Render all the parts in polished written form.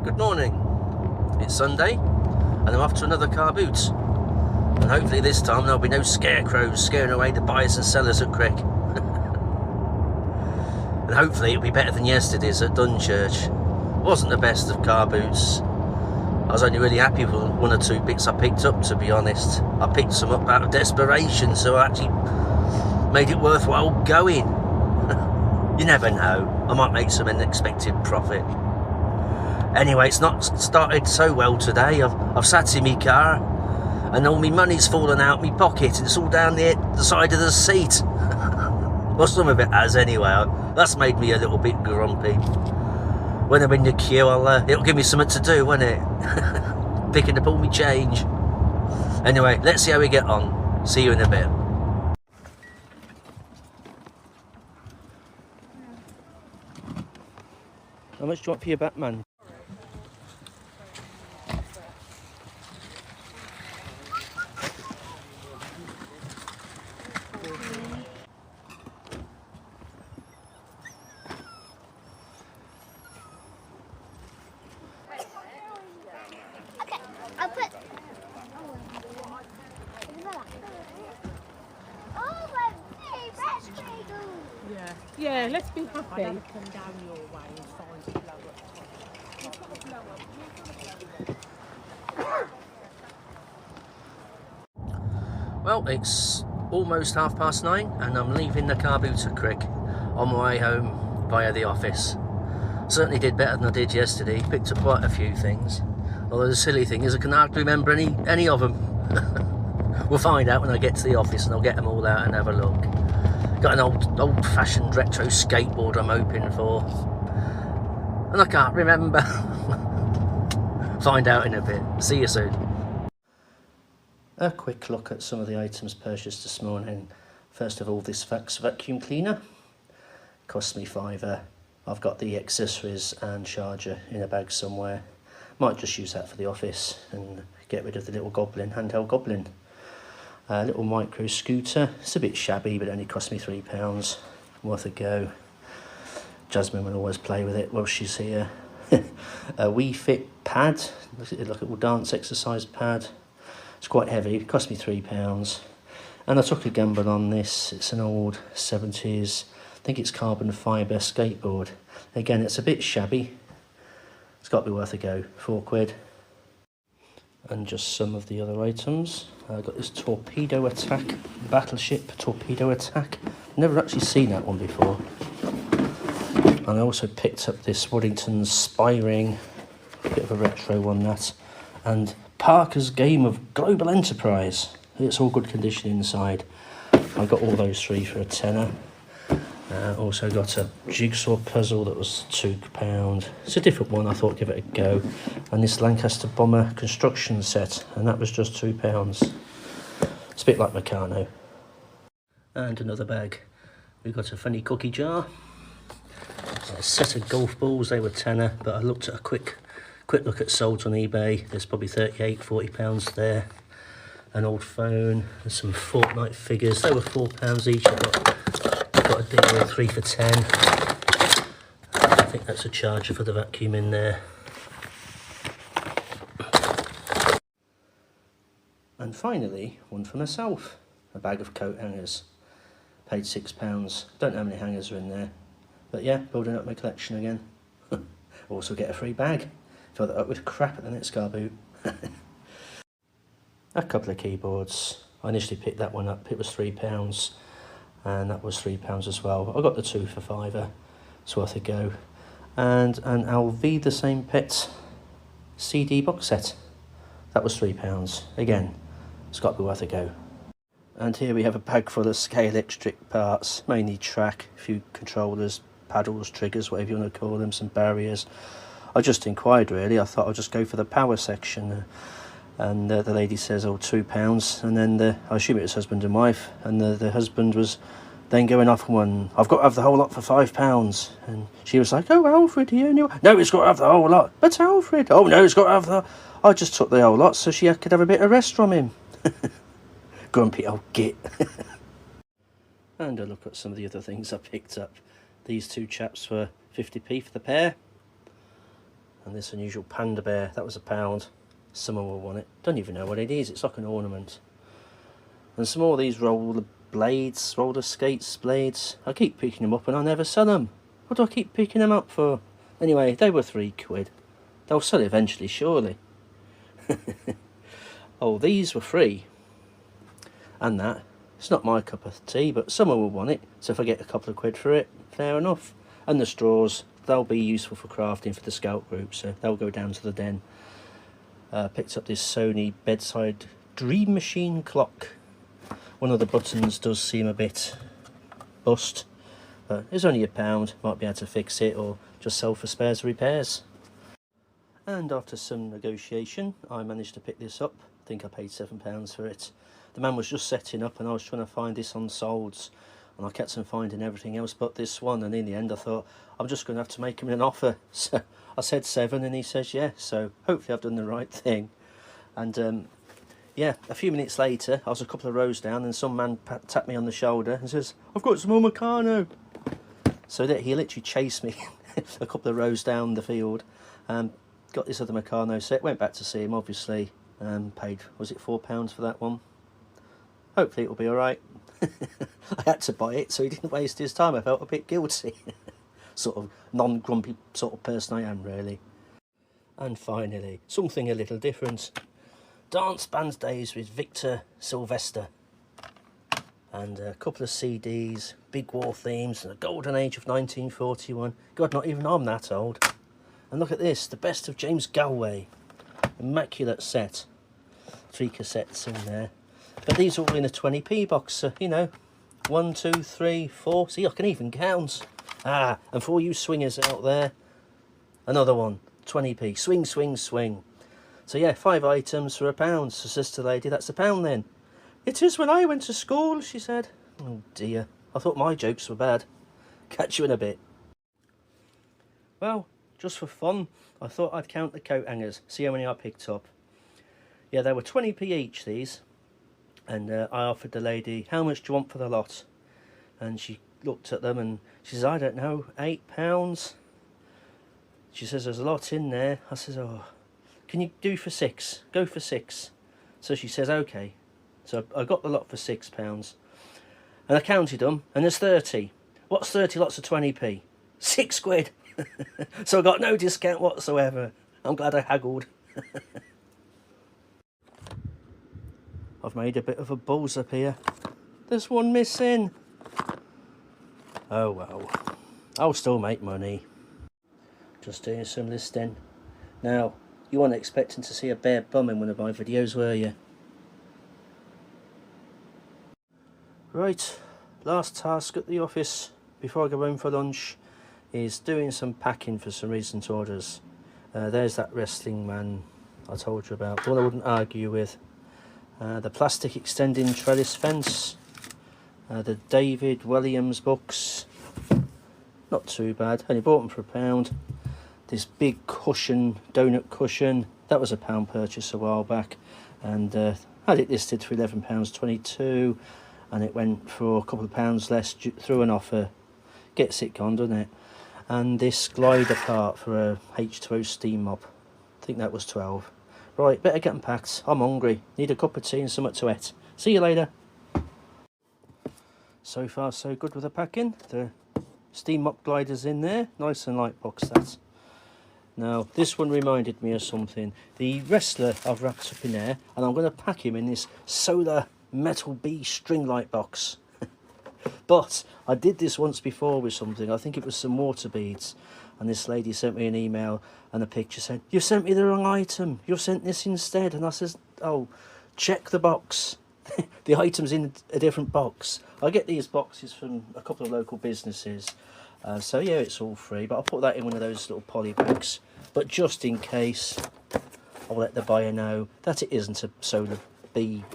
Good morning. It's Sunday and I'm off to another car boot. And hopefully this time there'll be no scarecrows scaring away the buyers and sellers at Crick. And hopefully it'll be better than yesterday's at Dunchurch. Wasn't the best of car boots. I was only really happy with one or two bits I picked up, to be honest. I picked some up out of desperation, so I actually made it worthwhile going. You never know, I might make some unexpected profit. Anyway, it's not started so well today. I've sat in my car and all my money's fallen out my pocket. It's all down the side of the seat. Well, some of it has anyway. That's made me a little bit grumpy. When I'm in the queue, it'll give me something to do, won't it? Picking up all my change. Anyway, let's see how we get on. See you in a bit. How much do you want for your Batman? Yeah, let's be happy. I'll come down your way and find a Well, it's almost 9:30 and I'm leaving the car boot at Crick on my way home via the office. Certainly did better than I did yesterday. Picked up quite a few things. Although the silly thing is I can hardly remember any of them. We'll find out when I get to the office and I'll get them all out and have a look. Got an old-fashioned retro skateboard I'm hoping for. And I can't remember. Find out in a bit. See you soon. A quick look at some of the items purchased this morning. First of all, this vacuum cleaner. Cost me £5. I've got the accessories and charger in a bag somewhere. Might just use that for the office and get rid of the little handheld goblin. A little micro scooter. It's a bit shabby, but it only cost me £3. Worth a go. Jasmine will always play with it while she's here. A Wii Fit pad. Like a little dance exercise pad. It's quite heavy. It cost me £3. And I took a gamble on this. It's an old 70s, I think it's carbon fibre skateboard. Again, it's a bit shabby. It's got to be worth a go. £4. And just some of the other items. I got this torpedo attack, battleship torpedo attack. Never actually seen that one before. And I also picked up this Waddington spy ring, a bit of a retro one that, and Parker's Game of Global Enterprise. It's all good condition inside. I got all those three for £10. Also got a jigsaw puzzle that was £2. It's a different one, I thought give it a go. And this Lancaster Bomber construction set, and that was just £2. It's a bit like Meccano. And another bag. We got a funny cookie jar. A set of golf balls, they were £10, but I looked at a quick look at solds on eBay. There's probably £38–40 there. An old phone, and some Fortnite figures. They were £4 each. I got a deal of 3 for £10. I think that's a charger for the vacuum in there. And finally, one for myself. A bag of coat hangers. Paid £6. Don't know how many hangers are in there. But yeah, building up my collection again. Also get a free bag. Fill that up with crap at the next car boot. A couple of keyboards. I initially picked that one up. It was £3. And that was £3 as well. I got the two for £5. It's worth a go. And an LV the Same Pet CD box set. That was £3. Again, it's got to be worth a go. And here we have a bag full of scale electric parts, mainly track, a few controllers, paddles, triggers, whatever you want to call them, some barriers. I just inquired really. I thought I'd just go for the power section. And the lady says, oh, £2. And then I assume it was husband and wife. And the husband was then going off on one, I've got to have the whole lot for £5. And she was like, oh, Alfred, here. No, it's got to have the whole lot. But Alfred, oh, no, it's got to have the... I just took the whole lot so she could have a bit of rest from him. Grumpy old git. And a look at some of the other things I picked up. These two chaps were 50p for the pair. And this unusual panda bear, that was £1. Someone will want it. Don't even know what it is. It's like an ornament. And some more of these roller blades, roller skates blades. I keep picking them up and I never sell them. What do I keep picking them up for? Anyway, they were £3. They'll sell eventually, surely. Oh, these were free. And that. It's not my cup of tea, but someone will want it. So if I get a couple of quid for it, fair enough. And the straws, they'll be useful for crafting for the scout group, so they'll go down to the den. Picked up this Sony bedside dream machine clock. One of the buttons does seem a bit bust, but it's only £1. Might be able to fix it or just sell for spares repairs. And after some negotiation, I managed to pick this up. I think I paid £7 for it. The man was just setting up and I was trying to find this on solds, and I kept on finding everything else but this one, and in the end I thought I'm just going to have to make him an offer. So I said 7 and he says yeah, so hopefully I've done the right thing. And yeah, a few minutes later I was a couple of rows down and some man tapped me on the shoulder and says, "I've got some more Meccano." So that he literally chased me a couple of rows down the field. Got this other Meccano set, went back to see him obviously, paid, was it £4 for that one? Hopefully it'll be alright. I had to buy it so he didn't waste his time. I felt a bit guilty. Sort of non-grumpy sort of person I am, really. And finally, something a little different. Dance Band Days with Victor Sylvester. And a couple of CDs, big war themes, and the golden age of 1941. God, not even I'm that old. And look at this, the best of James Galway. Immaculate set. 3 cassettes in there. But these are all in a 20p box, so, you know, 1, 2, 3, 4. See, I can even count. Ah, and for all you swingers out there, another one, 20p. Swing, swing, swing. So yeah, 5 items for £1. So says to the lady, "That's £1 then." "It is when I went to school," she said. Oh dear, I thought my jokes were bad. Catch you in a bit. Well, just for fun, I thought I'd count the coat hangers, see how many I picked up. Yeah, they were 20p each, these. And I offered the lady, "How much do you want for the lot?" And she looked at them and she says, "I don't know, £8. She says, "There's a lot in there." I says, "Oh, can you do for 6? Go for 6. So she says, "Okay." So I got the lot for £6. And I counted them, and there's 30. What's 30 lots of 20p? £6. So I got no discount whatsoever. I'm glad I haggled. I've made a bit of a balls up here. There's one missing. Oh well, I'll still make money. Just doing some listing. Now, you weren't expecting to see a bare bum in one of my videos, were you? Right, last task at the office before I go home for lunch is doing some packing for some recent orders. There's that wrestling man I told you about, the one I wouldn't argue with. The plastic extending trellis fence, the David Williams books, not too bad, only bought them for £1. This big cushion, donut cushion, that was a £1 purchase a while back, and had it listed for £11.22, and it went for a couple of pounds less through an offer. Gets it gone, doesn't it? And this glider part for a H2O steam mop, I think that was 12. Right, better get them packed. I'm hungry. Need a cup of tea and something to eat. See you later. So far so good with the packing. The steam mop glider's in there. Nice and light box that. Now, this one reminded me of something. The wrestler I've wrapped up in there, and I'm going to pack him in this solar metal bee string light box. But I did this once before with something. I think it was some water beads. And this lady sent me an email and a picture saying, "You've sent me the wrong item. You've sent this instead." And I says, "Oh, check the box." The item's in a different box. I get these boxes from a couple of local businesses. So yeah, it's all free. But I'll put that in one of those little poly bags. But just in case, I'll let the buyer know that it isn't a solar bee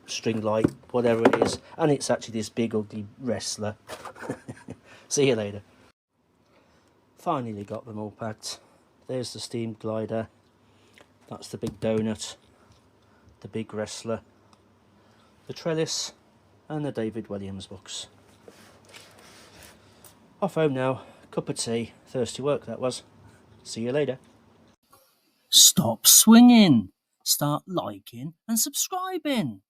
string light, whatever it is. And it's actually this big ugly wrestler. See you later. Finally got them all packed. There's the steam glider. That's the big donut. The big wrestler. The trellis. And the David Williams books. Off home now. Cup of tea. Thirsty work that was. See you later. Stop swinging. Start liking and subscribing.